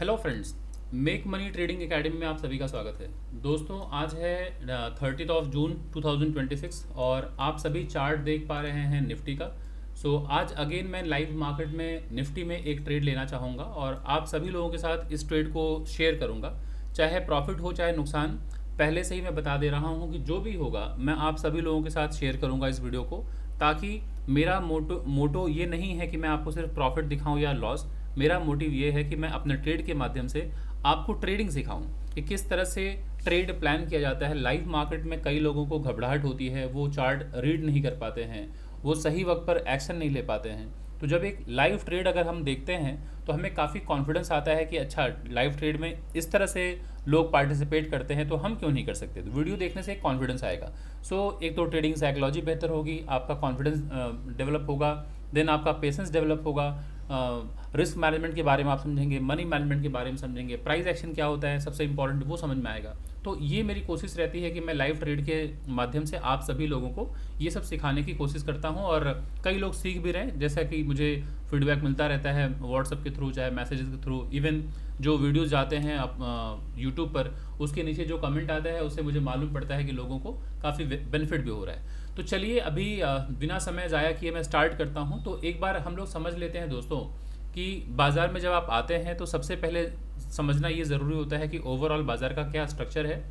Hello friends, make money trading academy में आप सभी का स्वागत है। दोस्तों, आज है 30 जून 2026 और आप सभी चार्ट देख पा रहे हैं निफ्टी का। आज अगेन मैं लाइव मार्केट में निफ्टी में एक ट्रेड लेना चाहूँगा और आप सभी लोगों के साथ इस ट्रेड को शेयर करूँगा, चाहे प्रॉफिट हो चाहे नुकसान। पहले से ही मैं बता दे रहा हूँ कि जो भी होगा मैं आप सभी लोगों के साथ शेयर करूँगा इस वीडियो को, ताकि मेरा मोटो ये नहीं है कि मैं आपको सिर्फ प्रॉफिट दिखाऊं या लॉस। मेरा मोटिव ये है कि मैं अपने ट्रेड के माध्यम से आपको ट्रेडिंग सिखाऊं कि किस तरह से ट्रेड प्लान किया जाता है। लाइव मार्केट में कई लोगों को घबराहट होती है, वो चार्ट रीड नहीं कर पाते हैं, वो सही वक्त पर एक्शन नहीं ले पाते हैं। तो जब एक लाइव ट्रेड अगर हम देखते हैं तो हमें काफ़ी कॉन्फिडेंस आता है कि अच्छा, लाइव ट्रेड में इस तरह से लोग पार्टिसिपेट करते हैं तो हम क्यों नहीं कर सकते। तो वीडियो देखने से एक कॉन्फिडेंस आएगा। एक तो ट्रेडिंग साइकोलॉजी बेहतर होगी, आपका कॉन्फिडेंस डेवलप होगा, देन आपका पेशेंस डेवलप होगा, रिस्क मैनेजमेंट के बारे में आप समझेंगे, मनी मैनेजमेंट के बारे में समझेंगे, प्राइस एक्शन क्या होता है सबसे इंपॉर्टेंट वो समझ में आएगा। तो ये मेरी कोशिश रहती है कि मैं लाइव ट्रेड के माध्यम से आप सभी लोगों को ये सब सिखाने की कोशिश करता हूँ और कई लोग सीख भी रहे हैं। जैसा कि मुझे फीडबैक मिलता रहता है व्हाट्सएप के थ्रू, चाहे मैसेजेस के थ्रू, इवन जो वीडियोस जाते हैं यूट्यूब पर, उसके नीचे जो कमेंट आता है उससे मुझे मालूम पड़ता है कि लोगों को काफ़ी बेनिफिट भी हो रहा है। तो चलिए अभी बिना समय ज़ाया किए मैं स्टार्ट करता हूँ। तो एक बार हम लोग समझ लेते हैं दोस्तों कि बाज़ार में जब आप आते हैं तो सबसे पहले समझना ये ज़रूरी होता है कि ओवरऑल बाज़ार का क्या स्ट्रक्चर है,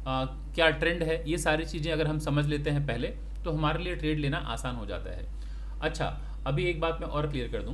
क्या ट्रेंड है। ये सारी चीज़ें अगर हम समझ लेते हैं पहले तो हमारे लिए ट्रेड लेना आसान हो जाता है। अच्छा, अभी एक बात मैं और क्लियर कर दूं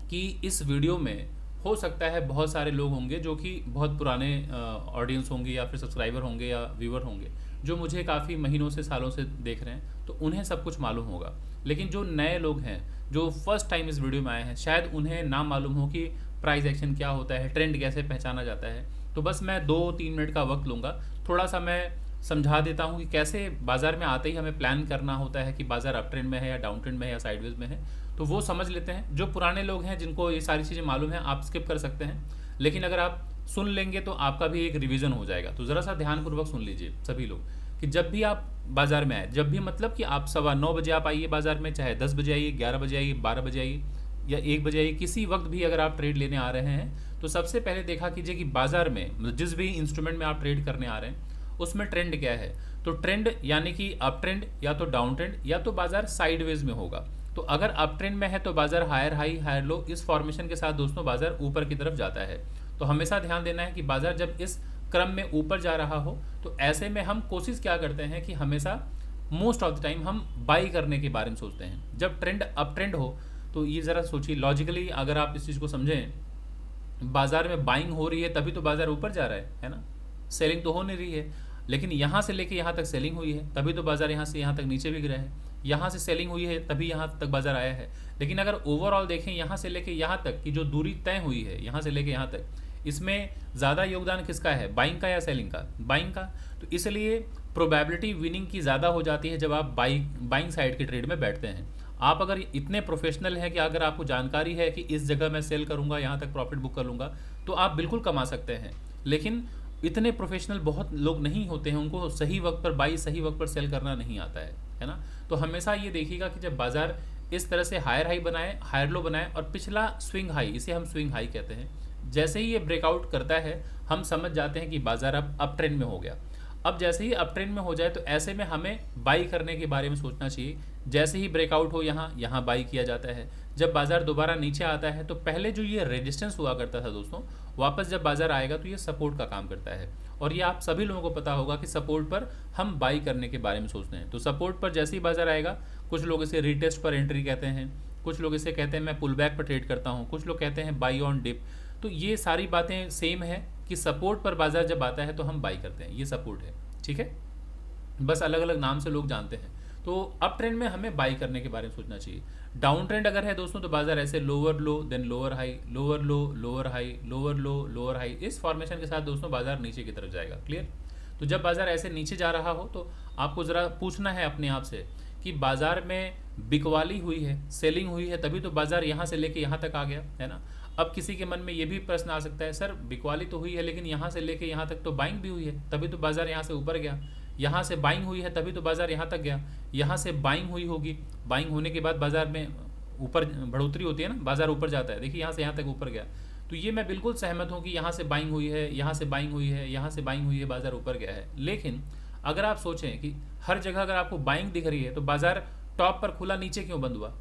कि इस वीडियो में हो सकता है बहुत सारे लोग होंगे जो कि बहुत पुराने ऑडियंस होंगे या फिर सब्सक्राइबर होंगे या व्यूअर होंगे, जो मुझे काफ़ी महीनों से सालों से देख रहे हैं, तो उन्हें सब कुछ मालूम होगा। लेकिन जो नए लोग हैं जो फर्स्ट टाइम इस वीडियो में आए हैं, शायद उन्हें ना मालूम हो कि प्राइस एक्शन क्या होता है, ट्रेंड कैसे पहचाना जाता है। तो बस मैं 2-3 मिनट का वक्त लूँगा, थोड़ा सा मैं समझा देता हूँ कि कैसे बाज़ार में आते ही हमें प्लान करना होता है कि बाज़ार अप ट्रेंड में है या डाउन ट्रेंड में है या साइडवेज में है। तो वो समझ लेते हैं। जो पुराने लोग हैं जिनको ये सारी चीज़ें मालूम है, आप स्किप कर सकते हैं, लेकिन अगर आप सुन लेंगे तो आपका भी एक रिवीजन हो जाएगा। तो ज़रा सा ध्यानपूर्वक सुन लीजिए सभी लोग कि जब भी आप बाज़ार में आए, जब भी मतलब कि आप 9:15 बजे आप आइए बाज़ार में, चाहे 10 बजे आइए, 11 बजे आइए, 12 बजे आइए या 1 बजे आइए, किसी वक्त भी अगर आप ट्रेड लेने आ रहे हैं तो सबसे पहले देखा कीजिए कि बाज़ार में जिस भी इंस्ट्रूमेंट में आप ट्रेड करने आ रहे हैं उसमें ट्रेंड क्या है। तो ट्रेंड यानी कि अप ट्रेंड या तो डाउन ट्रेंड या तो बाज़ार साइडवेज में होगा। तो अगर अप ट्रेंड में है तो बाज़ार हायर हाई हायर लो, इस फॉर्मेशन के साथ दोस्तों बाज़ार ऊपर की तरफ जाता है। तो हमेशा ध्यान देना है कि बाज़ार जब इस क्रम में ऊपर जा रहा हो तो ऐसे में हम कोशिश क्या करते हैं कि हमेशा मोस्ट ऑफ द टाइम हम बाई करने के बारे में सोचते हैं। जब ट्रेंड अप ट्रेंड हो तो ये ज़रा सोचिए लॉजिकली, अगर आप इस चीज़ को समझें, बाज़ार में बाइंग हो रही है तभी तो बाज़ार ऊपर जा रहा है ना। सेलिंग तो हो नहीं रही है, लेकिन यहाँ से लेके यहाँ तक सेलिंग हुई है तभी तो बाज़ार यहाँ से यहाँ तक नीचे भी गिरा है। यहाँ से सेलिंग हुई है तभी यहाँ तक बाज़ार आया है। लेकिन अगर ओवरऑल देखें यहाँ से लेके यहाँ तक की जो दूरी तय हुई है, यहाँ से लेके यहाँ तक, इसमें ज़्यादा योगदान किसका है, बाइंग का या सेलिंग का? बाइंग का। तो इसलिए प्रोबेबिलिटी विनिंग की ज़्यादा हो जाती है जब आप बाइंग साइड के ट्रेड में बैठते हैं। आप अगर इतने प्रोफेशनल हैं कि अगर आपको जानकारी है कि इस जगह मैं सेल करूंगा, यहाँ तक प्रॉफिट बुक कर लूँगा, तो आप बिल्कुल कमा सकते हैं। लेकिन इतने प्रोफेशनल बहुत लोग नहीं होते हैं, उनको सही वक्त पर बाई, सही वक्त पर सेल करना नहीं आता है ना। तो हमेशा ये देखिएगा कि जब बाज़ार इस तरह से हायर हाई बनाए, हायर लो बनाए और पिछला स्विंग हाई, इसे हम स्विंग हाई कहते हैं, जैसे ही ये ब्रेकआउट करता है हम समझ जाते हैं कि बाज़ार अब अप ट्रेंड में हो गया। अब जैसे ही अप ट्रेंड में हो जाए तो ऐसे में हमें बाई करने के बारे में सोचना चाहिए। जैसे ही ब्रेकआउट हो यहाँ बाई किया जाता है। जब बाज़ार दोबारा नीचे आता है तो पहले जो ये रेजिस्टेंस हुआ करता था दोस्तों, वापस जब बाज़ार आएगा तो ये सपोर्ट का काम करता है। और ये आप सभी लोगों को पता होगा कि सपोर्ट पर हम बाई करने के बारे में सोचते हैं। तो सपोर्ट पर जैसे ही बाज़ार आएगा, कुछ लोग इसे रीटेस्ट पर एंट्री कहते हैं, कुछ लोग इसे कहते हैं मैं पुल बैक पर ट्रेड करता हूँ, कुछ लोग कहते हैं बाई ऑन डिप। तो ये सारी बातें सेम है कि सपोर्ट पर बाज़ार जब आता है तो हम बाई करते हैं, ये सपोर्ट है, ठीक है। बस अलग अलग नाम से लोग जानते हैं। तो अप ट्रेंड में हमें बाई करने के बारे में सोचना चाहिए। डाउन ट्रेंड अगर है दोस्तों तो बाजार ऐसे lower low then lower high, lower low lower high, lower low lower high, इस फॉर्मेशन के साथ दोस्तों बाजार नीचे की तरफ जाएगा। क्लियर। तो जब बाजार ऐसे नीचे जा रहा हो तो आपको ज़रा पूछना है अपने आप से कि बाजार में बिकवाली हुई है, सेलिंग हुई है, तभी तो बाजार यहाँ से लेके यहाँ तक आ गया है ना। अब किसी के मन में ये भी प्रश्न आ सकता है, सर बिकवाली तो हुई है लेकिन यहाँ से लेके यहाँ तक तो बाइंग भी हुई है, तभी तो बाजार यहाँ से ऊपर गया। यहाँ से बाइंग हुई है तभी तो बाजार यहाँ तक गया। यहाँ से बाइंग हुई होगी, बाइंग होने के बाद बाजार में ऊपर बढ़ोतरी होती है ना, बाजार ऊपर जाता है। देखिए यहाँ से यहाँ तक ऊपर गया। तो ये मैं बिल्कुल सहमत हूँ कि यहाँ से बाइंग हुई है, यहाँ से बाइंग हुई है, यहाँ से बाइंग हुई है, बाजार ऊपर गया है। लेकिन अगर आप सोचें कि हर जगह अगर आपको बाइंग दिख रही है तो बाजार टॉप पर खुला, नीचे क्यों बंद हुआ?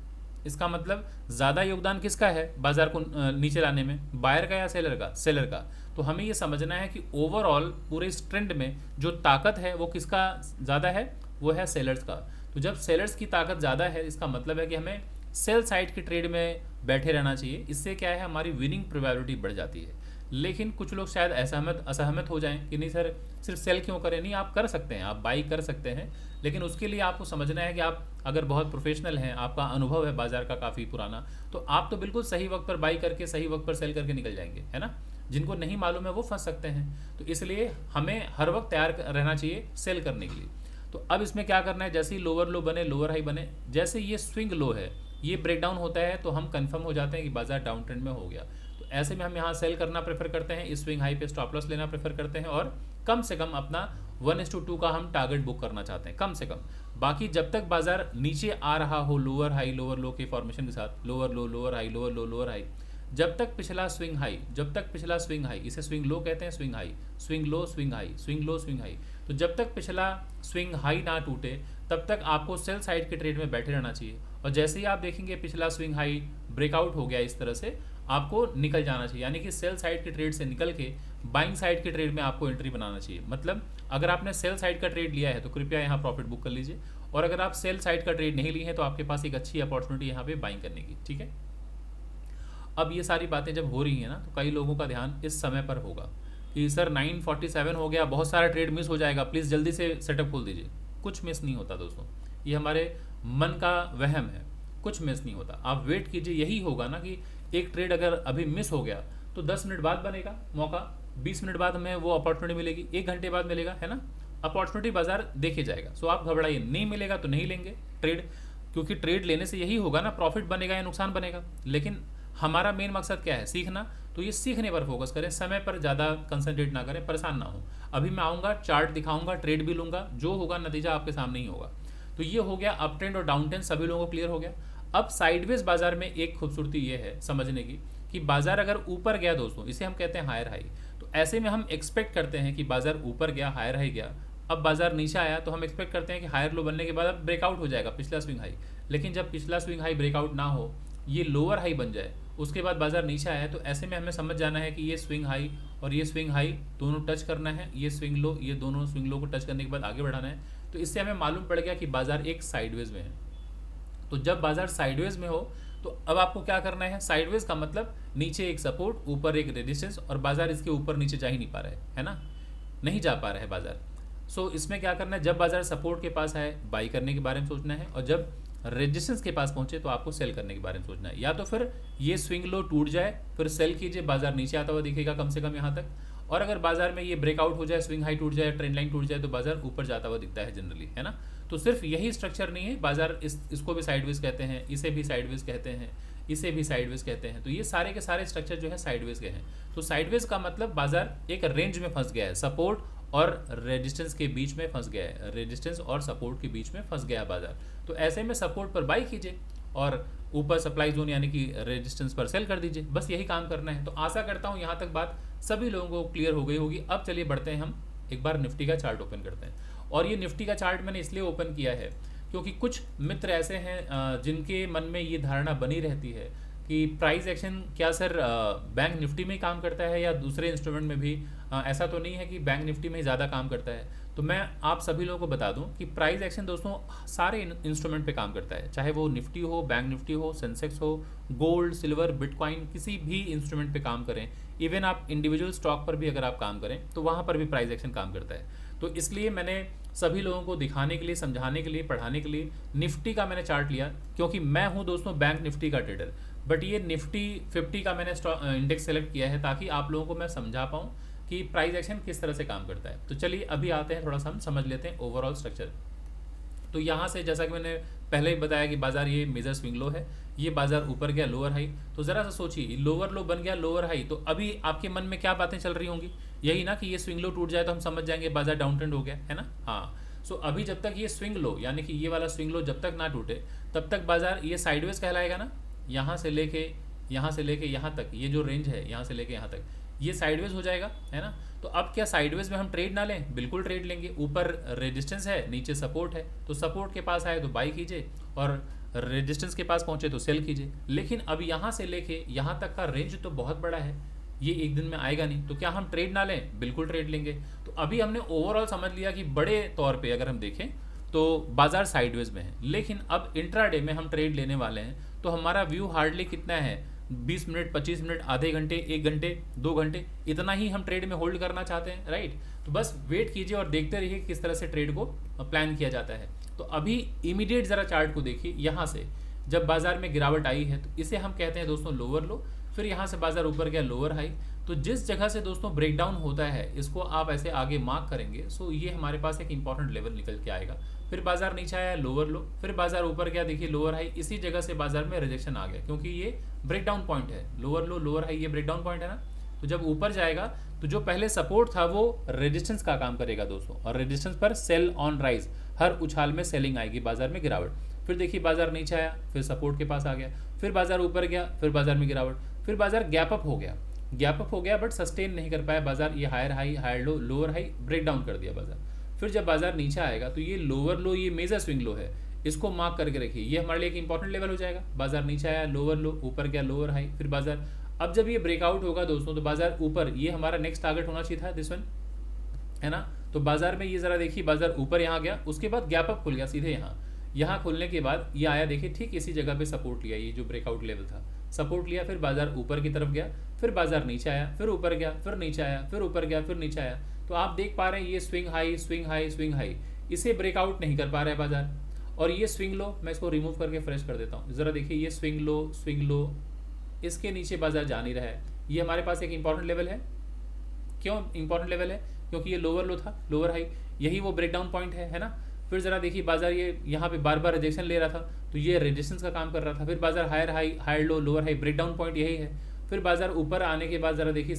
इसका मतलब ज़्यादा योगदान किसका है बाजार को नीचे लाने में, बायर का या सेलर का? सेलर का। तो हमें ये समझना है कि ओवरऑल पूरे इस ट्रेंड में जो ताकत है वो किसका ज़्यादा है? वो है सेलर्स का। तो जब सेलर्स की ताकत ज़्यादा है, इसका मतलब है कि हमें सेल साइड की ट्रेड में बैठे रहना चाहिए। इससे क्या है, हमारी विनिंग प्रोबेबिलिटी बढ़ जाती है। लेकिन कुछ लोग शायद असहमत हो जाएं कि नहीं सर, सिर्फ सेल क्यों करें? नहीं, आप कर सकते हैं, आप बाई कर सकते हैं, लेकिन उसके लिए आपको समझना है कि आप अगर बहुत प्रोफेशनल हैं, आपका अनुभव है बाजार का काफ़ी पुराना, तो आप तो बिल्कुल सही वक्त पर बाई करके सही वक्त पर सेल करके निकल जाएंगे, है ना। जिनको नहीं मालूम है वो फंस सकते हैं। तो इसलिए हमें हर वक्त तैयार रहना चाहिए सेल करने के लिए। तो अब इसमें क्या करना है, जैसे ही लोअर लो बने, लोअर हाई बने, जैसे ये स्विंग लो है, ये ब्रेकडाउन होता है, तो हम कंफर्म हो जाते हैं कि बाजार डाउन ट्रेंड में हो गया। तो ऐसे में हम यहाँ सेल करना प्रेफर करते हैं, इस स्विंग हाई पे स्टॉप लॉस लेना प्रेफर करते हैं, और कम से कम अपना 1:2 का हम टारगेट बुक करना चाहते हैं, कम से कम। बाकी जब तक बाजार नीचे आ रहा हो लोअर हाई लोअर लो के फॉर्मेशन के साथ, lower low lower high lower low lower high, जब तक पिछला स्विंग हाई, इसे स्विंग लो कहते हैं, swing high, swing low swing high, swing low swing high, तो जब तक पिछला स्विंग हाई ना टूटे तब तक आपको सेल साइड के ट्रेड में बैठे रहना चाहिए। और जैसे ही आप देखेंगे पिछला स्विंग हाई ब्रेकआउट हो गया इस तरह से, आपको निकल जाना चाहिए, यानी कि सेल साइड के ट्रेड से निकल के बाइंग साइड के ट्रेड में आपको एंट्री बनाना चाहिए। मतलब अगर आपने सेल साइड का ट्रेड लिया है तो कृपया यहाँ प्रॉफिट बुक कर लीजिए, और अगर आप सेल साइड का ट्रेड नहीं लिए हैं तो आपके पास एक अच्छी अपॉर्चुनिटी यहाँ पे बाइंग करने की, ठीक है। अब ये सारी बातें जब हो रही हैं ना, तो कई लोगों का ध्यान इस समय पर होगा कि सर 9:47 हो गया, बहुत सारा ट्रेड मिस हो जाएगा, प्लीज़ जल्दी से सेटअप खोल दीजिए। कुछ मिस नहीं होता दोस्तों, ये हमारे मन का वहम है, कुछ मिस नहीं होता। आप वेट कीजिए, यही होगा ना कि एक ट्रेड अगर अभी मिस हो गया तो 10 मिनट बाद बनेगा मौका, 20 मिनट बाद हमें वो अपॉर्चुनिटी मिलेगी, 1 घंटे बाद मिलेगा, है ना। अपॉर्चुनिटी बाजार देखे जाएगा। सो आप घबराइए, नहीं मिलेगा तो नहीं लेंगे ट्रेड, क्योंकि ट्रेड लेने से यही होगा ना, प्रॉफिट बनेगा या नुकसान बनेगा। लेकिन हमारा मेन मकसद क्या है, सीखना। तो ये सीखने पर फोकस करें, समय पर ज़्यादा कंसंट्रेट ना करें, परेशान ना हो। अभी मैं आऊँगा, चार्ट दिखाऊंगा, ट्रेड भी लूँगा, जो होगा नतीजा आपके सामने ही होगा। तो ये हो गया अप ट्रेंड और डाउन ट्रेंड, सभी लोगों को क्लियर हो गया। अब साइडवेज बाजार में एक खूबसूरती ये है समझने की कि बाजार अगर ऊपर गया दोस्तों, इसे हम कहते हैं हायर हाई, तो ऐसे में हम एक्सपेक्ट करते हैं कि बाजार ऊपर गया, हायर हाई गया, अब बाजार नीचे आया तो हम एक्सपेक्ट करते हैं कि हायर लो बनने के बाद अब ब्रेकआउट हो जाएगा पिछला स्विंग हाई। लेकिन जब पिछला स्विंग हाई ब्रेकआउट ना हो, ये लोअर हाई बन जाए, उसके बाद बाजार नीचे आया, तो ऐसे में हमें समझ जाना है कि ये स्विंग हाई और ये स्विंग हाई दोनों टच करना है, ये स्विंग लो, ये दोनों स्विंग लो को टच करने के बाद आगे बढ़ाना है। तो इससे हमें मालूम पड़ गया कि बाजार एक साइडवेज में है। तो जब बाजार साइडवेज में हो तो अब आपको क्या करना है, साइडवेज का मतलब नीचे एक सपोर्ट, ऊपर एक रेजिस्टेंस, और बाजार इसके ऊपर नीचे जा ही नहीं पा रहा है ना, नहीं जा पा रहा है बाजार। सो इसमें क्या करना है, जब बाजार सपोर्ट के पास आए बाई करने के बारे में सोचना है, और जब रेजिस्टेंस के पास पहुंचे तो आपको सेल करने के बारे में सोचना है। या तो फिर ये स्विंग लो टूट जाए फिर सेल कीजिए, बाजार नीचे आता हुआ दिखेगा कम से कम यहाँ तक, और अगर बाजार में ये ब्रेकआउट हो जाए, स्विंग हाई टूट जाए, ट्रेंड लाइन टूट जाए, तो बाजार ऊपर जाता हुआ दिखता है जनरली, है ना। तो सिर्फ यही स्ट्रक्चर नहीं है, बाजार इसको भी साइडवेज कहते हैं, इसे भी साइडवेज कहते हैं, इसे भी साइडवेज कहते हैं। तो ये सारे के सारे स्ट्रक्चर जो है साइडवेज के हैं। तो साइडवेज का मतलब बाजार एक रेंज में फंस गया है, सपोर्ट और रेजिस्टेंस के बीच में फंस गया है, रेजिस्टेंस और सपोर्ट के बीच में फंस गया है बाजार। तो ऐसे में सपोर्ट पर बाई कीजिए और ऊपर सप्लाई जोन यानी कि रेजिस्टेंस पर सेल कर दीजिए, बस यही काम करना है। तो आशा करता हूँ यहाँ तक बात सभी लोगों को क्लियर हो गई होगी। अब चलिए बढ़ते हैं, हम एक बार निफ्टी का चार्ट ओपन करते हैं। और ये निफ्टी का चार्ट मैंने इसलिए ओपन किया है क्योंकि कुछ मित्र ऐसे हैं जिनके मन में ये धारणा बनी रहती है कि प्राइस एक्शन क्या सर बैंक निफ्टी में ही काम करता है या दूसरे इंस्ट्रूमेंट में भी? ऐसा तो नहीं है कि बैंक निफ्टी में ही ज़्यादा काम करता है। तो मैं आप सभी लोगों को बता दूं कि प्राइस एक्शन दोस्तों सारे इंस्ट्रूमेंट पे काम करता है, चाहे वो निफ्टी हो, बैंक निफ्टी हो, सेंसेक्स हो, गोल्ड, सिल्वर, बिटकॉइन, किसी भी इंस्ट्रूमेंट पे काम करें, इवन आप इंडिविजुअल स्टॉक पर भी अगर आप काम करें तो वहाँ पर भी प्राइस एक्शन काम करता है। तो इसलिए मैंने सभी लोगों को दिखाने के लिए, समझाने के लिए, पढ़ाने के लिए निफ्टी का मैंने चार्ट लिया, क्योंकि मैं हूँ दोस्तों बैंक निफ्टी का ट्रेडर, बट ये निफ्टी 50 का मैंने इंडेक्स सेलेक्ट किया है ताकि आप लोगों को मैं समझा पाऊँ कि प्राइस एक्शन किस तरह से काम करता है। तो चलिए अभी आते हैं, थोड़ा सा हम समझ लेते हैं ओवरऑल स्ट्रक्चर। तो यहाँ से जैसा कि मैंने पहले ही बताया कि बाजार ये मेजर स्विंग लो है, ये बाजार ऊपर गया लोअर हाई, तो ज़रा सा सोचिए लोअर लो बन गया लोअर हाई, तो अभी आपके मन में क्या बातें चल रही होंगी? यही ना कि ये स्विंग लो टूट जाए तो हम समझ जाएंगे बाजार डाउन ट्रेंड हो गया, है ना। हाँ, सो अभी जब तक ये स्विंग लो यानी कि ये वाला स्विंग लो जब तक ना टूटे तब तक बाजार ये साइडवेज कहलाएगा ना, यहाँ से लेके यहाँ से लेके यहाँ तक, ये जो रेंज है यहाँ से लेके यहाँ तक, ये साइडवेज हो जाएगा, है ना। तो अब क्या साइडवेज में हम ट्रेड ना लें? बिल्कुल ट्रेड लेंगे। ऊपर रेजिस्टेंस है, नीचे सपोर्ट है, तो सपोर्ट के पास आए तो बाई कीजिए और रेजिस्टेंस के पास पहुंचे तो सेल कीजिए। लेकिन अब यहाँ से लेके यहाँ तक का रेंज तो बहुत बड़ा है, ये एक दिन में आएगा नहीं, तो क्या हम ट्रेड ना लें? बिल्कुल ट्रेड लेंगे। तो अभी हमने ओवरऑल समझ लिया कि बड़े तौर पे अगर हम देखें तो बाजार साइडवेज में है, लेकिन अब इंट्राडे में हम ट्रेड लेने वाले हैं, तो हमारा व्यू हार्डली कितना है? 20 मिनट, 25 मिनट, आधे घंटे, 1 घंटे, 2 घंटे, इतना ही हम ट्रेड में होल्ड करना चाहते हैं, राइट। तो बस वेट कीजिए और देखते रहिए किस तरह से ट्रेड को प्लान किया जाता है। तो अभी इमीडिएट ज़रा चार्ट को देखिए, यहाँ से जब बाजार में गिरावट आई है तो इसे हम कहते हैं दोस्तों लोअर लो, फिर यहाँ से बाजार ऊपर गया लोअर हाई। तो जिस जगह से दोस्तों ब्रेकडाउन होता है इसको आप ऐसे आगे मार्क करेंगे, सो ये हमारे पास एक इंपॉर्टेंट लेवल निकल के आएगा। फिर बाजार नीचे आया लोअर लो, फिर बाजार ऊपर गया, देखिए लोअर हाई, इसी जगह से बाजार में रिजेक्शन आ गया क्योंकि ये ब्रेकडाउन पॉइंट है। लोअर लो लोअर हाई ये ब्रेकडाउन पॉइंट है ना। तो जब ऊपर जाएगा तो जो पहले सपोर्ट था वो रेजिस्टेंस का काम करेगा दोस्तों, और रेजिस्टेंस पर सेल ऑन राइज, हर उछाल में सेलिंग आएगी, बाजार में गिरावट। फिर देखिए बाजार नीचे आया, फिर सपोर्ट के पास आ गया, फिर बाजार ऊपर गया, फिर बाजार में गिरावट, फिर बाजार गैप अप हो गया, बट सस्टेन नहीं कर पाया बाजार, ये higher high higher low lower high break down कर दिया बाजार। फिर जब बाजार नीचे आएगा तो ये लोअर लो, ये मेजर स्विंग लो है, इसको मार्क करके रखिए, ये हमारे लिए एक इंपॉर्टेंट लेवल हो जाएगा। बाजार नीचे आया लोअर लो, ऊपर गया लोअर हाई, फिर बाजार, अब जब ये ब्रेकआउट होगा दोस्तों तो बाजार ऊपर, ये हमारा नेक्स्ट टारगेट होना चाहिए था, दिस वन, है ना। तो बाजार में ये जरा देखिए, बाजार ऊपर यहाँ गया, उसके बाद गैप अप खुल गया सीधे यहाँ खुलने के बाद ये आया, देखिए ठीक इसी जगह पे सपोर्ट लिया, ये जो ब्रेकआउट लेवल था सपोर्ट लिया, फिर बाजार ऊपर की तरफ गया, फिर बाजार नीचे आया, फिर ऊपर गया, फिर नीचे आया, फिर ऊपर गया, फिर नीचे आया। तो आप देख पा रहे हैं ये swing high swing high swing high, इसे ब्रेकआउट नहीं कर पा रहा है बाजार। और ये स्विंग लो, मैं इसको रिमूव करके फ्रेश कर देता हूँ, ज़रा देखिए ये स्विंग लो, इसके नीचे बाजार जा नहीं रहा है। ये हमारे पास एक इंपॉर्टेंट लेवल है। क्यों इंपॉर्टेंट लेवल है? क्योंकि ये लोअर लो था, लोअर हाई, यही वो ब्रेकडाउन पॉइंट है ना। फिर ज़रा देखिए बाजार ये यहाँ पे बार बार रिजेक्शन ले रहा था, तो ये रेजिस्टेंस का काम कर रहा था। फिर बाजार higher high higher low lower high, breakdown point यही है। फिर बाजार ऊपर आने के बाद ज़रा देखिए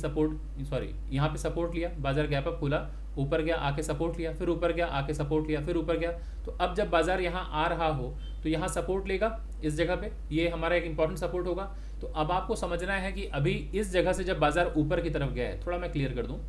यहाँ पे सपोर्ट लिया, बाजार गैप अप खुला, ऊपर गया आके सपोर्ट लिया, फिर ऊपर गया आके सपोर्ट लिया, फिर ऊपर गया। तो अब जब बाजार यहाँ आ रहा हो तो यहाँ सपोर्ट लेगा इस जगह पे, ये हमारा एक इंपॉर्टेंट सपोर्ट होगा। तो अब आपको समझना है कि अभी इस जगह से जब बाजार ऊपर की तरफ गया है, थोड़ा मैं क्लियर कर दूँ,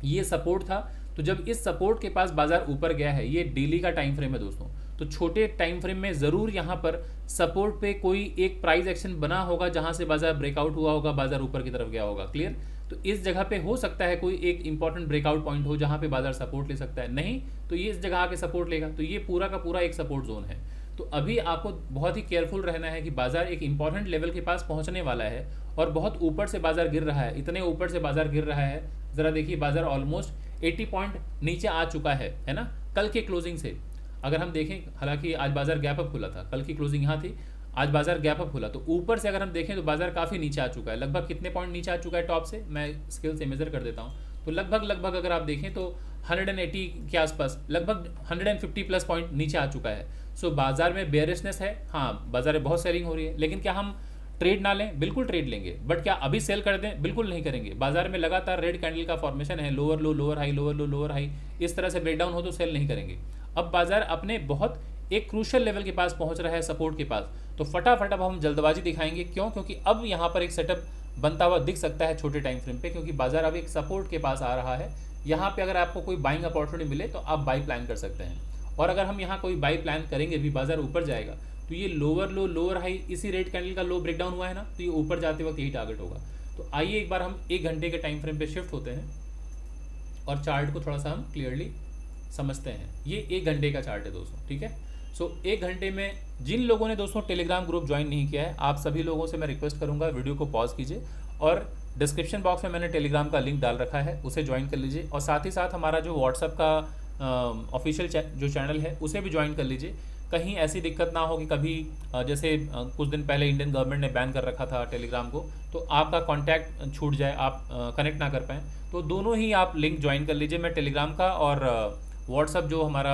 ये सपोर्ट था, तो जब इस सपोर्ट के पास बाजार ऊपर गया है, ये डेली का टाइम फ्रेम है दोस्तों, तो छोटे टाइम फ्रेम में ज़रूर यहाँ पर सपोर्ट पे कोई एक प्राइस एक्शन बना होगा जहाँ से बाजार ब्रेकआउट हुआ होगा, बाजार ऊपर की तरफ गया होगा, क्लियर। तो इस जगह पे हो सकता है कोई एक इंपॉर्टेंट ब्रेकआउट पॉइंट हो जहाँ पे बाजार सपोर्ट ले सकता है, नहीं तो ये इस जगह आके सपोर्ट लेगा, तो ये पूरा का पूरा एक सपोर्ट जोन है। तो अभी आपको बहुत ही केयरफुल रहना है कि बाजार एक इंपॉर्टेंट लेवल के पास पहुंचने वाला है और बहुत ऊपर से बाजार गिर रहा है, इतने ऊपर से बाजार गिर रहा है। ज़रा देखिए बाजार ऑलमोस्ट 80 पॉइंट नीचे आ चुका है ना, कल के क्लोजिंग से अगर हम देखें, हालांकि आज बाजार गैप अप खुला था, कल की क्लोजिंग यहाँ थी, आज बाजार गैप अप खुला, तो ऊपर से अगर हम देखें तो बाजार काफ़ी नीचे आ चुका है। लगभग कितने पॉइंट नीचे आ चुका है टॉप से, मैं स्केल से मेजर कर देता हूँ, तो लगभग अगर आप देखें तो 180 के आसपास, लगभग 150 प्लस पॉइंट नीचे आ चुका है। सो बाजार में बेयरिशनेस है, हाँ बाजार में बहुत सेलिंग हो रही है, लेकिन क्या हम ट्रेड ना लें? बिल्कुल ट्रेड लेंगे, बट क्या अभी सेल कर दें? बिल्कुल नहीं करेंगे। बाजार में लगातार रेड कैंडल का फॉर्मेशन है, lower low lower high lower low lower high, इस तरह से ब्रेकडाउन हो तो सेल नहीं करेंगे। अब बाजार अपने बहुत एक क्रूशियल लेवल के पास पहुंच रहा है, सपोर्ट के पास, तो फटाफट अब हम जल्दबाजी दिखाएंगे। क्यों? क्योंकि अब यहाँ पर एक सेटअप बनता हुआ दिख सकता है छोटे टाइम फ्रेम पे, क्योंकि बाजार अब एक सपोर्ट के पास आ रहा है। यहाँ पे अगर आपको कोई बाइंग अपॉर्चुनिटी मिले तो आप बाई प्लान कर सकते हैं, और अगर हम यहाँ कोई बाई प्लान करेंगे भी, बाजार ऊपर जाएगा तो ये लोअर लो लोअर हाई, इसी रेड कैंडल का लो ब्रेकडाउन हुआ है ना, तो ये ऊपर जाते वक्त यही टारगेट होगा। तो आइए एक बार हम 1 घंटे के टाइम फ्रेम पे शिफ्ट होते हैं और चार्ट को थोड़ा सा हम क्लियरली समझते हैं। ये 1 घंटे का चार्ट है दोस्तों, ठीक है। सो 1 घंटे में जिन लोगों ने दोस्तों टेलीग्राम ग्रुप ज्वाइन नहीं किया है, आप सभी लोगों से मैं रिक्वेस्ट करूंगा वीडियो को पॉज कीजिए और डिस्क्रिप्शन बॉक्स में मैंने टेलीग्राम का लिंक डाल रखा है, उसे ज्वाइन कर लीजिए, और साथ ही साथ हमारा जो व्हाट्सअप का ऑफिशियल जो चैनल है उसे भी ज्वाइन कर लीजिए। कहीं ऐसी दिक्कत ना हो कि कभी जैसे कुछ दिन पहले इंडियन गवर्नमेंट ने बैन कर रखा था टेलीग्राम को, तो आपका कांटेक्ट छूट जाए, आप कनेक्ट ना कर पाएँ, तो दोनों ही आप लिंक ज्वाइन कर लीजिए। मैं टेलीग्राम का और व्हाट्सअप जो हमारा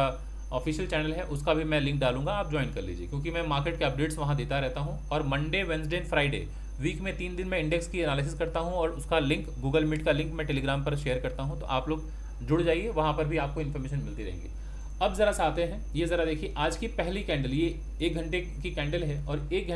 ऑफिशियल चैनल है उसका भी मैं लिंक डालूंगा, आप ज्वाइन कर लीजिए, क्योंकि मैं मार्केट के अपडेट्स वहाँ देता रहता हूँ। और मंडे वेडनेसडे फ्राइडे वीक में 3 दिन मैं इंडेक्स की एनालिसिस करता हूँ, और उसका लिंक गूगल मीट का लिंक मैं टेलीग्राम पर शेयर करता हूँ, तो आप लोग जुड़ जाइए, वहाँ पर भी आपको इन्फॉर्मेशन मिलती रहेंगी। अब ज़रा सा आते हैं, ये ज़रा देखिए आज की पहली कैंडल, ये 1 घंटे की कैंडल है, और 1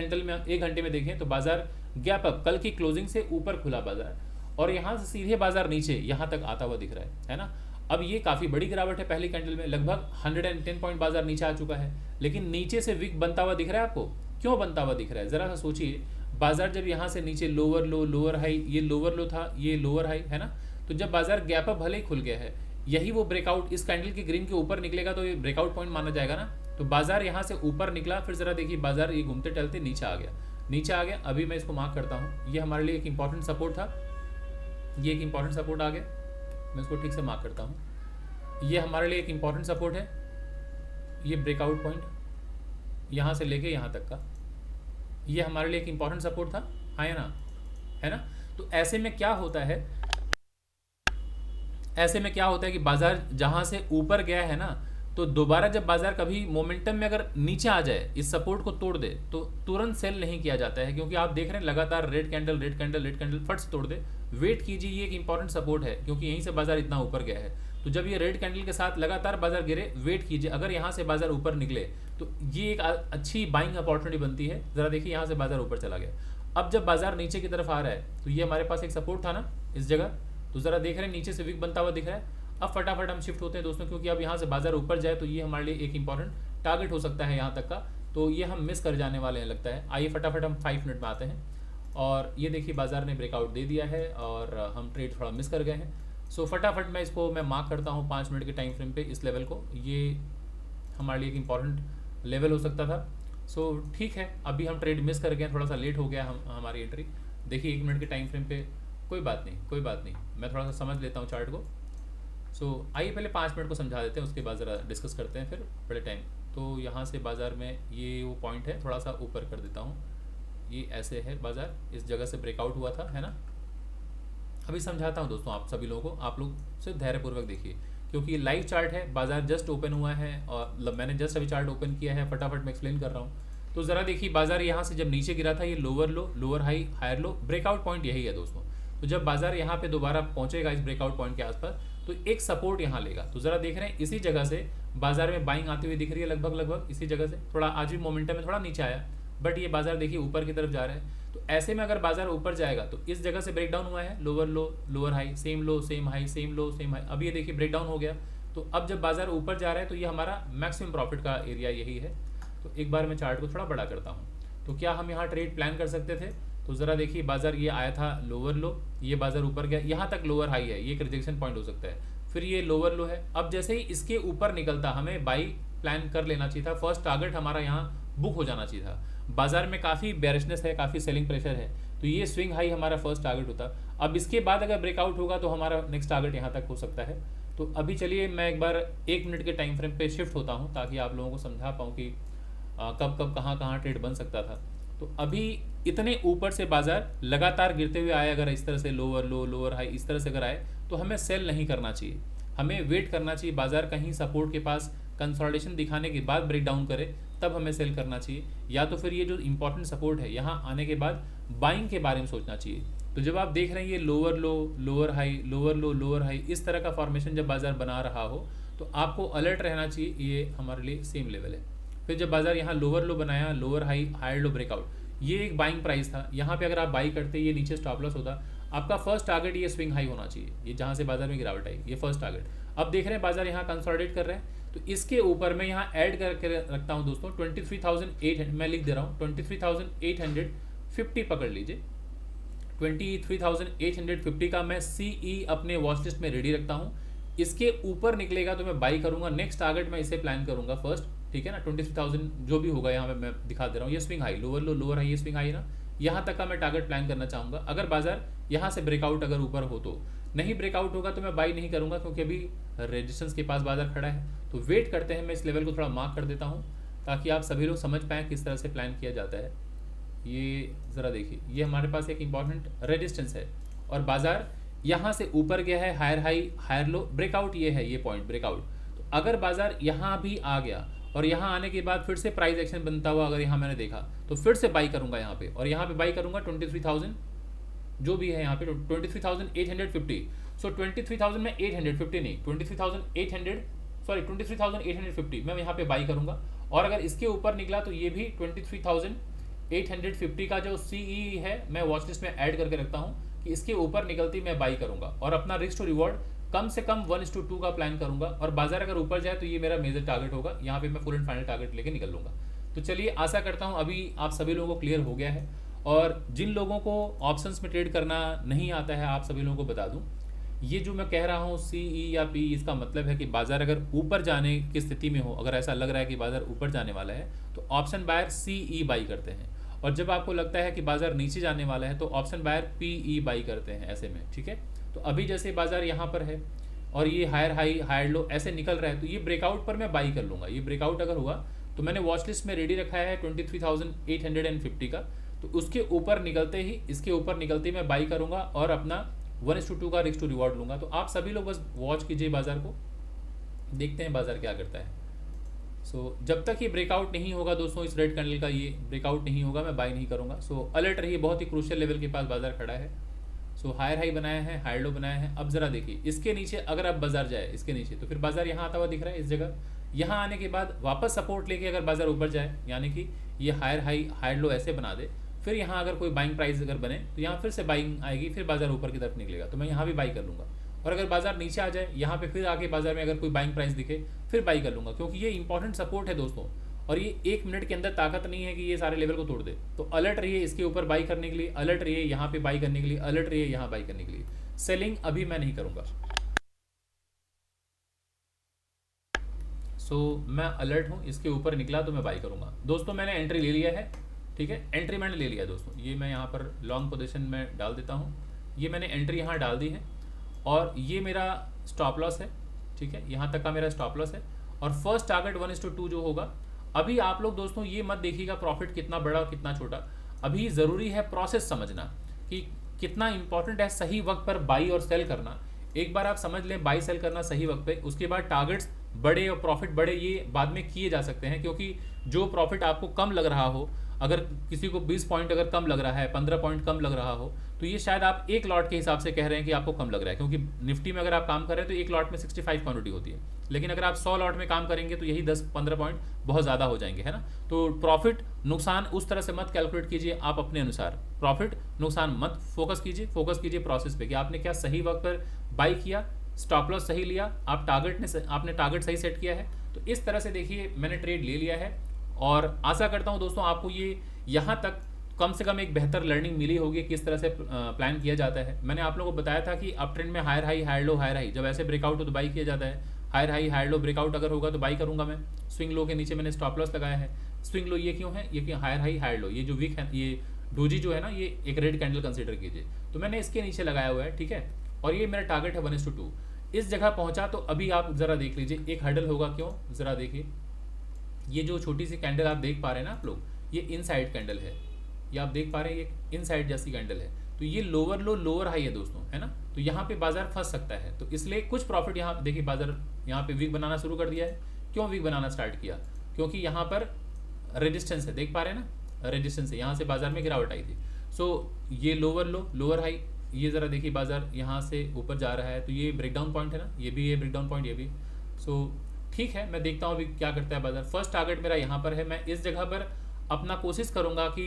घंटे में देखें तो बाजार गैप अप, कल की क्लोजिंग से ऊपर खुला बाजार और यहाँ से सीधे बाजार नीचे यहाँ तक आता हुआ दिख रहा है ना। अब ये काफ़ी बड़ी गिरावट है, पहली कैंडल में लगभग 110 पॉइंट बाजार नीचे आ चुका है, लेकिन नीचे से विक बनता हुआ दिख रहा है आपको। क्यों बनता हुआ दिख रहा है, ज़रा सा सोचिए। बाजार जब यहाँ से नीचे लोअर लो लोअर हाई, ये लोअर लो था, ये लोअर हाई है ना, तो जब बाजार गैप अप भले ही खुल गया है, यही वो ब्रेकआउट इस कैंडल के ग्रीन के ऊपर निकलेगा तो ये ब्रेकआउट पॉइंट माना जाएगा ना। तो बाजार यहाँ से ऊपर निकला, फिर जरा देखिए बाजार ये घूमते टहलते नीचे आ गया, नीचे आ गया। अभी मैं इसको मार्क करता हूँ, ये हमारे लिए एक इंपॉर्टेंट सपोर्ट था, ये एक इंपॉर्टेंट सपोर्ट आ गया, मैं इसको ठीक से मार्क करता हूँ। ये हमारे लिए एक इंपॉर्टेंट सपोर्ट है, ये ब्रेकआउट पॉइंट यहाँ से लेके यहाँ तक का, ये हमारे लिए एक इंपॉर्टेंट सपोर्ट था, है ना, है ना। तो ऐसे में क्या होता है, ऐसे में क्या होता है कि बाजार जहाँ से ऊपर गया है ना, तो दोबारा जब बाजार कभी मोमेंटम में अगर नीचे आ जाए, इस सपोर्ट को तोड़ दे, तो तुरंत सेल नहीं किया जाता है, क्योंकि आप देख रहे हैं लगातार red candle red candle red candle फट से तोड़ दे। वेट कीजिए, ये एक इंपॉर्टेंट सपोर्ट है, क्योंकि यहीं से बाजार इतना ऊपर गया है। तो जब ये रेड कैंडल के साथ लगातार बाजार गिरे, वेट कीजिए, अगर यहाँ से बाजार ऊपर निकले तो ये एक अच्छी बाइंग अपॉर्चुनिटी बनती है। जरा देखिए यहाँ से बाजार ऊपर चला गया, अब जब बाजार नीचे की तरफ आ रहा है तो ये हमारे पास एक सपोर्ट था ना इस जगह, तो जरा देख रहे हैं नीचे से विक बनता हुआ दिख रहा है। अब फटाफट हम शिफ्ट होते हैं दोस्तों, क्योंकि अब यहाँ से बाजार ऊपर जाए तो ये हमारे लिए एक इंपॉर्टेंट टारगेट हो सकता है यहाँ तक का, तो ये हम मिस कर जाने वाले हैं लगता है। आइए फटाफट हम 5 मिनट में आते हैं, और ये देखिए बाजार ने ब्रेकआउट दे दिया है और हम ट्रेड थोड़ा मिस कर गए हैं। सो फटाफट मैं इसको मैं मार्क करता हूँ 5 मिनट के टाइम फ्रेम पे इस लेवल को, ये हमारे लिए एक इंपॉर्टेंट लेवल हो सकता था। सो ठीक है, अभी हम ट्रेड मिस कर गए, थोड़ा सा लेट हो गया हमारी एंट्री। देखिए 1 मिनट के टाइम फ्रेम पे, कोई बात नहीं कोई बात नहीं, मैं थोड़ा सा समझ लेता हूँ चार्ट को। सो आइए पहले 5 मिनट को समझा देते हैं, उसके बाद ज़रा डिस्कस करते हैं फिर बड़े टाइम। तो यहाँ से बाज़ार में ये वो पॉइंट है, थोड़ा सा ऊपर कर देता हूँ, ये ऐसे है बाज़ार, इस जगह से ब्रेकआउट हुआ था, है ना। अभी समझाता हूँ दोस्तों आप सभी लोगों को, आप लोग सिर्फ धैर्यपूर्वक देखिए, क्योंकि ये लाइव चार्ट है, बाज़ार जस्ट ओपन हुआ है और मैंने जस्ट अभी चार्ट ओपन किया है, फटाफट मैं एक्सप्लेन कर रहा हूँ। तो ज़रा देखिए बाज़ार यहाँ से जब नीचे गिरा था, ये lower low lower high higher low, breakout point यही है दोस्तों। तो जब बाज़ार यहाँ पे दोबारा पहुँचेगा इस ब्रेकआउट पॉइंट के आसपास, तो एक सपोर्ट यहाँ लेगा। तो ज़रा देख रहे हैं इसी जगह से बाजार में बाइंग आती हुई दिख रही है, लगभग इसी जगह से। थोड़ा आज भी मोमेंटम में थोड़ा नीचे आया, बट ये बाजार देखिए ऊपर की तरफ जा रहा है। तो ऐसे में अगर बाजार ऊपर जाएगा तो इस जगह से ब्रेकडाउन हुआ है, lower low lower high, same low same high, same low same high, अब ये देखिए ब्रेकडाउन हो गया। तो अब जब बाजार ऊपर जा रहा है तो ये हमारा मैक्सिमम प्रॉफिट का एरिया यही है। तो एक बार मैं चार्ट को थोड़ा बड़ा करता हूँ, तो क्या हम यहाँ ट्रेड प्लान कर सकते थे। तो ज़रा देखिए बाजार ये आया था लोअर लो, ये बाजार ऊपर गया, यहाँ तक लोअर हाई है, ये एक रिजेक्शन पॉइंट हो सकता है, फिर ये लोअर लो है। अब जैसे ही इसके ऊपर निकलता हमें बाई प्लान कर लेना चाहिए था, फर्स्ट टारगेट हमारा यहाँ बुक हो जाना चाहिए था। बाजार में काफ़ी बेरिशनेस है, काफ़ी सेलिंग प्रेशर है, तो ये स्विंग हाई हमारा फर्स्ट टारगेट होता। अब इसके बाद अगर ब्रेकआउट होगा तो हमारा नेक्स्ट टारगेट यहाँ तक हो सकता है। तो अभी चलिए मैं एक बार 1 मिनट के टाइम फ्रेम पे शिफ्ट होता हूँ, ताकि आप लोगों को समझा पाऊँ कि कब कब कहाँ ट्रेड बन सकता था। तो अभी इतने ऊपर से बाजार लगातार गिरते हुए आए, अगर इस तरह से लोअर लो लोअर हाई इस तरह से अगर आए तो हमें सेल नहीं करना चाहिए, हमें वेट करना चाहिए। बाजार कहीं सपोर्ट के पास कंसोलिडेशन दिखाने के बाद ब्रेक डाउन करे, तब हमें सेल करना चाहिए, या तो फिर ये जो इंपॉर्टेंट सपोर्ट है यहाँ आने के बाद बाइंग के बारे में सोचना चाहिए। तो जब आप देख रहे हैं ये lower low lower high lower low lower high इस तरह का फॉर्मेशन जब बाजार बना रहा हो, तो आपको अलर्ट रहना चाहिए, ये हमारे लिए सेम लेवल है। फिर जब बाजार यहाँ लोअर लो बनाया, lower high higher low breakout, ये एक बाइंग प्राइस था, यहाँ पे अगर आप बाई करते ये नीचे स्टॉप लॉस होता। आपका फर्स्ट टारगेट ये स्विंग हाई होना चाहिए, ये जहाँ से बाजार में गिरावट आई, ये फर्स्ट टारगेट। अब देख रहे हैं बाजार यहाँ कंसोलिडेट कर रहे हैं, तो इसके ऊपर मैं यहाँ ऐड करके रखता हूँ दोस्तों 23,800, मैं लिख दे रहा हूँ 23,850 पकड़ लीजिए। 23,850 का मैं CE अपने वॉच लिस्ट में रेडी रखता हूँ। इसके ऊपर निकलेगा तो मैं बाई करूँगा, नेक्स्ट टारगेट मैं इसे प्लान करूँगा फर्स्ट, ठीक है ना। 23,000 जो भी होगा यहाँ पे मैं दिखा दे रहा हूँ, ये swing high lower low lower high, ये स्विंग हाई ना, यहाँ तक का मैं टारगेट प्लान करना चाहूँगा। अगर बाजार यहाँ से ब्रेकआउट अगर ऊपर हो, तो नहीं ब्रेकआउट होगा तो मैं बाई नहीं करूँगा, क्योंकि अभी रेजिस्टेंस के पास बाजार खड़ा है। तो वेट करते हैं, मैं इस लेवल को थोड़ा मार्क कर देता हूँ, ताकि आप सभी लोग समझ पाएँ किस तरह से प्लान किया जाता है। ये ज़रा देखिए, ये हमारे पास एक इंपॉर्टेंट रेजिस्टेंस है, और बाजार यहाँ से ऊपर गया है, higher high higher low breakout, ये है ये पॉइंट ब्रेकआउट। तो अगर बाजार यहाँ भी आ गया और यहाँ आने के बाद फिर से प्राइस एक्शन बनता हुआ अगर यहाँ मैंने देखा, तो फिर से बाई करूँगा यहाँ पे, और यहाँ पे बाई करूँगा 23,000 जो भी है यहाँ पे 23,850। सो 23,000 में 850 नहीं 23,800 सॉरी 23,850 मैं यहाँ पे बाई करूँगा। और अगर इसके ऊपर निकला तो ये भी 23,000 850 का जो CE है मैं वॉच लिस्ट में ऐड करके रखता हूँ कि इसके ऊपर निकलती मैं बाई करूंगा और अपना रिस्क टू रिवॉर्ड कम से कम 1:2 का प्लान करूंगा और बाजार अगर ऊपर जाए तो ये मेरा मेजर टारगेट होगा, यहाँ पे मैं फुल एंड फाइनल टारगेट लेके निकल लूंगा। तो चलिए, आशा करता हूँ अभी आप सभी लोगों को क्लियर हो गया है। और जिन लोगों को ऑप्शंस में ट्रेड करना नहीं आता है, आप सभी लोगों को बता दूं, ये जो मैं कह रहा हूँ CE या P, इसका मतलब है कि बाजार अगर ऊपर जाने की स्थिति में हो, अगर ऐसा लग रहा है कि बाजार ऊपर जाने वाला है तो ऑप्शन बायर CE बाई करते हैं, और जब आपको लगता है कि बाजार नीचे जाने वाला है तो ऑप्शन बायर PE बाई करते हैं ऐसे में। ठीक है, तो अभी जैसे बाजार यहाँ पर है और ये हायर हाई हायर लो ऐसे निकल रहा है, तो ये ब्रेकआउट पर मैं बाई कर लूँगा। ये ब्रेकआउट अगर हुआ तो मैंने वॉच लिस्ट में रेडी रखा है 23,850 का, तो उसके ऊपर निकलते ही, इसके ऊपर निकलते ही मैं बाई करूँगा और अपना 1:2 का रिस्क टू रिवॉर्ड लूँगा। तो आप सभी लोग बस वॉच कीजिए बाजार को, देखते हैं बाजार क्या करता है। जब तक ये ब्रेकआउट नहीं होगा दोस्तों, इस रेड कैंडल का ये ब्रेकआउट नहीं होगा, मैं बाई नहीं करूँगा। अलर्ट रहिए, बहुत ही क्रूशियल लेवल के पास बाजार खड़ा है। हायर हाई बनाया है, हायर लो बनाया है। अब जरा देखिए, इसके नीचे अगर अब बाजार जाए इसके नीचे, तो फिर बाजार यहाँ आता हुआ दिख रहा है इस जगह। यहाँ आने के बाद वापस सपोर्ट लेके अगर बाजार ऊपर जाए, यानी कि ये हायर हाई हायर लो ऐसे बना दे, फिर यहाँ अगर कोई बाइंग प्राइस अगर बने तो यहाँ फिर से बाइंग आएगी, फिर बाजार ऊपर की तरफ निकलेगा, तो मैं यहाँ भी बाई कर लूँगा। और अगर बाजार नीचे आ जाए, यहाँ पे फिर आके बाजार में अगर कोई बाइंग प्राइस दिखे, फिर बाई कर लूँगा, क्योंकि ये इंपॉर्टेंट सपोर्ट है दोस्तों, और ये 1 मिनट के अंदर ताकत नहीं है कि ये सारे लेवल को तोड़ दे। तो अलर्ट रहिए इसके ऊपर बाई करने के लिए, अलर्ट रहिए यहाँ पे बाई करने के लिए, अलर्ट रहिए यहाँ बाई करने के लिए। सेलिंग अभी मैं नहीं करूँगा। मैं अलर्ट हूँ, इसके ऊपर निकला तो मैं बाई करूँगा। दोस्तों मैंने एंट्री ले लिया है, ठीक है, एंट्री मैंने ले लिया दोस्तों। ये मैं यहाँ पर लॉन्ग पोजीशन में डाल देता हूँ, ये मैंने एंट्री यहाँ डाल दी है, और ये मेरा स्टॉप लॉस है। ठीक है, यहाँ तक का मेरा स्टॉप लॉस है, और फर्स्ट टारगेट 1:2 जो होगा। अभी आप लोग दोस्तों ये मत देखिएगा प्रॉफिट कितना बड़ा और कितना छोटा, अभी ज़रूरी है प्रोसेस समझना कि कितना इंपॉर्टेंट है सही वक्त पर बाई और सेल करना। एक बार आप समझ लें बाई सेल करना सही वक्त पे, उसके बाद टारगेट्स बड़े और प्रॉफिट बड़े ये बाद में किए जा सकते हैं, क्योंकि जो प्रॉफिट आपको कम लग रहा हो, अगर किसी को 20 पॉइंट अगर कम लग रहा है, 15 पॉइंट कम लग रहा हो, तो ये शायद आप एक लॉट के हिसाब से कह रहे हैं कि आपको कम लग रहा है, क्योंकि निफ्टी में अगर आप काम कर रहे हैं तो एक लॉट में 65 क्वांटिटी होती है, लेकिन अगर आप 100 लॉट में काम करेंगे तो यही 10-15 पॉइंट बहुत ज़्यादा हो जाएंगे, है ना। तो प्रॉफिट नुकसान उस तरह से मत कैलकुलेट कीजिए, आप अपने अनुसार प्रॉफिट नुकसान मत फोकस कीजिए प्रोसेस पे कि आपने क्या सही वक्त पर बाई किया, स्टॉप लॉस सही लिया, आपने टारगेट सही सेट किया है। तो इस तरह से देखिए मैंने ट्रेड ले लिया है, और आशा करता हूँ दोस्तों आपको ये यहाँ तक कम से कम एक बेहतर लर्निंग मिली होगी किस तरह से प्लान किया जाता है। मैंने आप लोगों को बताया था कि अप ट्रेंड में higher high higher low higher high, जब ऐसे ब्रेकआउट हो तो बाई किया जाता है, higher high higher low breakout अगर होगा तो बाई करूंगा मैं। स्विंग लो के नीचे मैंने स्टॉप लॉस लगाया है। स्विंग लो ये क्यों है, ये कि हायर हाई हायर लो, ये जो वीक है, ये डोजी जो है ना, ये एक रेड कैंडल कंसिडर कीजिए, तो मैंने इसके नीचे लगाया हुआ है। ठीक है, और ये मेरा टारगेट है 1:2। इस जगह पहुंचा तो अभी आप जरा देख लीजिए एक हर्डल होगा, क्यों जरा देखिए, ये जो छोटी सी कैंडल आप देख पा रहे हैं ना आप लोग, ये इनसाइड कैंडल है, ये आप देख पा रहे हैं, ये इनसाइड जैसी कैंडल है, तो ये लोअर लो लोअर हाई है दोस्तों, है ना। तो यहाँ पे बाजार फंस सकता है, तो इसलिए कुछ प्रॉफिट यहाँ देखिए बाजार यहाँ पे वीक बनाना शुरू कर दिया है। क्यों वीक बनाना स्टार्ट किया, क्योंकि यहाँ पर रेजिस्टेंस है, देख पा रहे हैं ना, रेजिस्टेंस है, यहाँ से बाजार में गिरावट आई थी। ये लोअर लो लोअर हाई, ये ज़रा देखिए बाजार यहाँ से ऊपर जा रहा है, तो ये ब्रेकडाउन पॉइंट है ना, ये भी है ब्रेकडाउन पॉइंट, ये भी। ठीक है, मैं देखता हूँ अभी क्या करता है बाजार। फर्स्ट टारगेट मेरा यहाँ पर है, मैं इस जगह पर अपना कोशिश करूँगा कि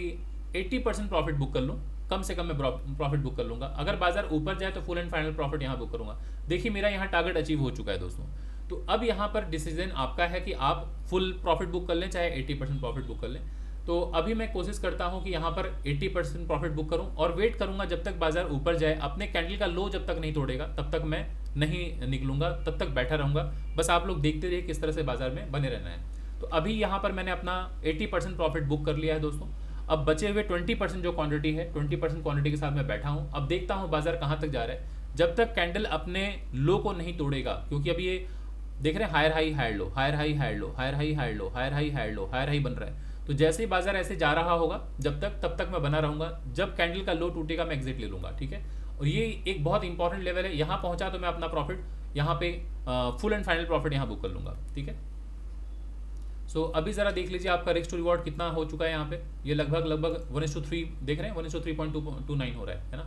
80% प्रॉफिट बुक कर लूँ, कम से कम मैं प्रॉफिट बुक कर लूँगा। अगर बाजार ऊपर जाए तो फुल एंड फाइनल प्रॉफिट यहाँ बुक करूँगा। देखिए मेरा यहाँ टारगेट अचीव हो चुका है दोस्तों। तो अब यहाँ पर डिसीजन आपका है कि आप फुल प्रॉफिट बुक कर लें चाहे 80% प्रॉफिट बुक कर लें। तो अभी मैं कोशिश करता हूँ कि यहाँ पर 80% प्रॉफिट बुक करूँ और वेट करूँगा जब तक बाजार ऊपर जाए। अपने कैंडल का लो जब तक नहीं तोड़ेगा तब तक मैं नहीं निकलूंगा, तब तक बैठा रहूँगा। बस आप लोग देखते रहिए किस तरह से बाजार में बने रहना है। तो अभी यहाँ पर मैंने अपना 80% प्रॉफिट बुक कर लिया है दोस्तों। अब बचे हुए 20% जो क्वांटिटी है, 20% क्वांटिटी के साथ मैं बैठा हूँ। अब देखता हूँ बाजार कहाँ तक जा रहा है जब तक कैंडल अपने लो को नहीं तोड़ेगा। क्योंकि अभी ये देख रहे हैं higher high higher low, higher high higher low, higher high higher low, higher high higher low, higher high बन रहा है। तो जैसे ही बाजार ऐसे जा रहा होगा जब तक तब तक मैं बना रहूँगा। जब कैंडल का लो टूटेगा मैं एग्जिट ले लूँगा, ठीक है। और ये एक बहुत इंपॉर्टेंट लेवल है, यहाँ पहुँचा तो मैं अपना प्रॉफिट यहाँ पे फुल एंड फाइनल प्रॉफिट यहाँ बुक कर लूँगा, ठीक है। अभी ज़रा देख लीजिए आपका रिस्क टू रिवॉर्ड कितना हो चुका है यहाँ पे। ये लगभग 1:3 देख रहे हैं, 1:3.29 हो रहा है ना।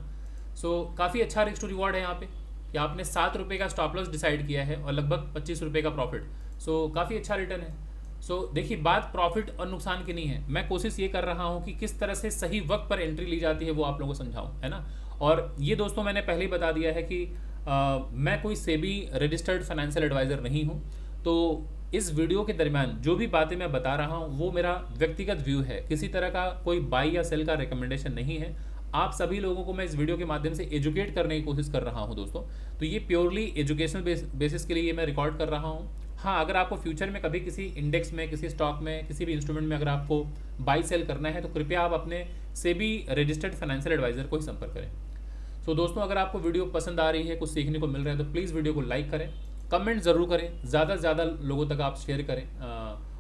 काफ़ी अच्छा रिस्क टू रिवॉर्ड है यहाँ पे कि आपने 7 रुपये का स्टॉप लॉस डिसाइड किया है और लगभग 25 रुपये का प्रॉफिट। काफ़ी अच्छा रिटर्न है। देखिए, बात प्रॉफिट और नुकसान की नहीं है, मैं कोशिश ये कर रहा हूँ कि किस तरह से सही वक्त पर एंट्री ली जाती है वो आप लोगों को समझाऊँ, है ना। और ये दोस्तों मैंने पहले ही बता दिया है कि मैं कोई सेबी रजिस्टर्ड फाइनेंशियल एडवाइज़र नहीं हूँ। तो इस वीडियो के दरमियान जो भी बातें मैं बता रहा हूँ वो मेरा व्यक्तिगत व्यू है, किसी तरह का कोई बाई या सेल का रिकमेंडेशन नहीं है। आप सभी लोगों को मैं इस वीडियो के माध्यम से एजुकेट करने की कोशिश कर रहा हूँ दोस्तों। तो ये प्योरली एजुकेशनल बेसिस के लिए मैं रिकॉर्ड कर रहा हूँ। हाँ, अगर आपको फ्यूचर में कभी किसी इंडेक्स में, किसी स्टॉक में, किसी भी इंस्ट्रूमेंट में अगर आपको बाई सेल करना है तो कृपया आप अपने सेबी रजिस्टर्ड फाइनेंशियल एडवाइज़र को ही संपर्क करें। दोस्तों, अगर आपको वीडियो पसंद आ रही है, कुछ सीखने को मिल रहा है, तो प्लीज़ वीडियो को लाइक करें, कमेंट ज़रूर करें, ज़्यादा से ज़्यादा लोगों तक आप शेयर करें।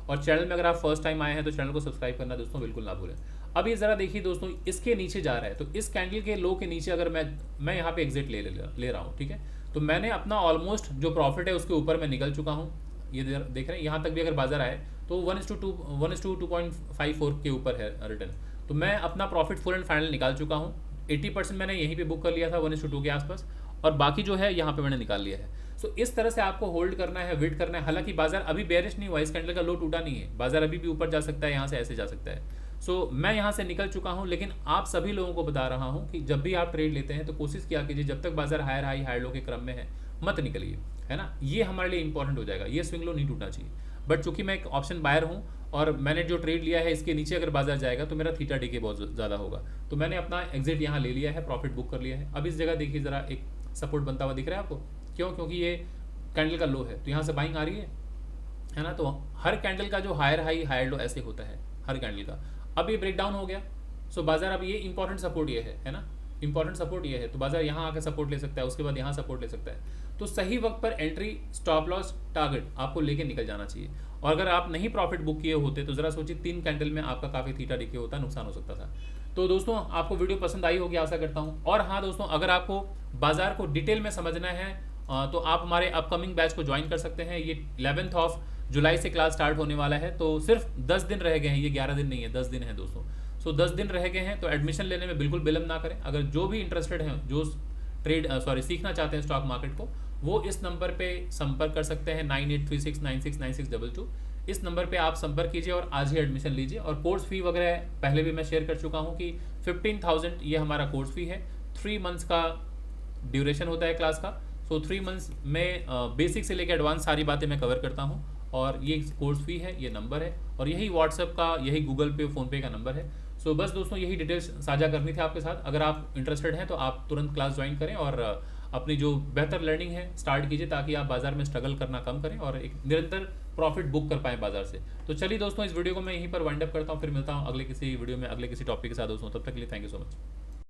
और चैनल में अगर आप फर्स्ट टाइम आए हैं तो चैनल को सब्सक्राइब करना दोस्तों बिल्कुल ना भूलें। अब ये ज़रा देखिए दोस्तों, इसके नीचे जा रहा है, तो इस कैंडल के लो के नीचे अगर मैं यहाँ पे एग्जिट ले रहा हूँ, ठीक है। तो मैंने अपना ऑलमोस्ट जो प्रॉफिट है उसके ऊपर मैं निकल चुका हूँ। ये देख रहे हैं, यहाँ तक भी अगर बाजार आए तो 1:2.54 के ऊपर है रिटर्न। तो मैं अपना प्रॉफिट फुल एंड फाइनल निकाल चुका हूँ। 80% मैंने यहीं पे बुक कर लिया था 1:2 के आसपास, और बाकी जो है यहाँ पे मैंने निकाल लिया है। इस तरह से आपको होल्ड करना है, वेट करना है। हालांकि बाजार अभी बेरिश नहीं हुआ, इस कैंडल का लो टूटा नहीं है, बाजार अभी भी ऊपर जा सकता है, यहाँ से ऐसे जा सकता है। मैं यहाँ से निकल चुका हूँ, लेकिन आप सभी लोगों को बता रहा हूँ कि जब भी आप ट्रेड लेते हैं तो कोशिश किया कीजिए जब तक बाजार हायर हाई हायर लो के क्रम में है मत निकलिए, है ना। ये हमारे लिए इंपॉर्टेंट हो जाएगा, ये स्विंग लो नहीं टूटना चाहिए। बट चूंकि मैं एक ऑप्शन बायर हूँ और मैंने जो ट्रेड लिया है इसके नीचे अगर बाजार जाएगा तो मेरा थीटा डीके बहुत ज़्यादा होगा, तो मैंने अपना एग्जिट यहाँ ले लिया है, प्रॉफिट बुक कर लिया है। अब इस जगह देखिए ज़रा, एक सपोर्ट बनता हुआ दिख रहा है आपको, क्यों? क्योंकि ये कैंडल का लो है, तो यहाँ से बाइंग आ रही है ना। तो हर कैंडल का जो हायर हाई हायर लो ऐसे होता है हर कैंडल का। अब ये ब्रेक डाउन हो गया, बाजार अब ये इंपॉर्टेंट सपोर्ट ये है ना, इंपॉर्टेंट सपोर्ट ये है, तो बाजार यहाँ आकर सपोर्ट ले सकता है, उसके बाद यहाँ सपोर्ट ले सकता है। तो सही वक्त पर एंट्री, स्टॉप लॉस, टारगेट आपको लेके निकल जाना चाहिए। और अगर आप नहीं प्रॉफिट बुक किए होते तो जरा सोचिए, 3 कैंडल में आपका काफ़ी थीटा डीके होता, नुकसान हो सकता था। तो दोस्तों, आपको वीडियो पसंद आई होगी आशा करता हूँ। और हाँ दोस्तों, अगर आपको बाजार को डिटेल में समझना है तो आप हमारे अपकमिंग बैच को ज्वाइन कर सकते हैं। ये 11 जुलाई से क्लास स्टार्ट होने वाला है, तो सिर्फ 10 दिन रह गए हैं, ये 11 दिन नहीं है, 10 दिन है दोस्तों। 10 दिन रह गए हैं, तो एडमिशन लेने में बिल्कुल विलंब ना करें। अगर जो भी इंटरेस्टेड हैं, जो सीखना चाहते हैं स्टॉक मार्केट को, वो इस नंबर पे संपर्क कर सकते हैं, 9836969622। इस नंबर पे आप संपर्क कीजिए और आज ही एडमिशन लीजिए। और कोर्स फी वगैरह पहले भी मैं शेयर कर चुका हूँ कि 15,000 ये हमारा कोर्स फी है। 3 मंथ्स का ड्यूरेशन होता है क्लास का। 3 मंथ्स में बेसिक से लेकर एडवांस सारी बातें मैं कवर करता हूँ, और ये कोर्स फी है, ये नंबर है, और यही व्हाट्सएप का, यही गूगल पे, फ़ोनपे का नंबर है। बस दोस्तों, यही डिटेल्स साझा करनी थी आपके साथ। अगर आप इंटरेस्टेड हैं तो आप तुरंत क्लास ज्वाइन करें और अपनी जो बेहतर लर्निंग है स्टार्ट कीजिए, ताकि आप बाजार में स्ट्रगल करना कम करें और एक निरंतर प्रॉफिट बुक कर पाएँ बाजार से। तो चलिए दोस्तों, इस वीडियो को मैं यहीं पर वाइंड अप करता हूँ, फिर मिलता हूँ अगले किसी वीडियो में अगले किसी टॉपिक के साथ दोस्तों। तब तक के लिए थैंक यू सो मच।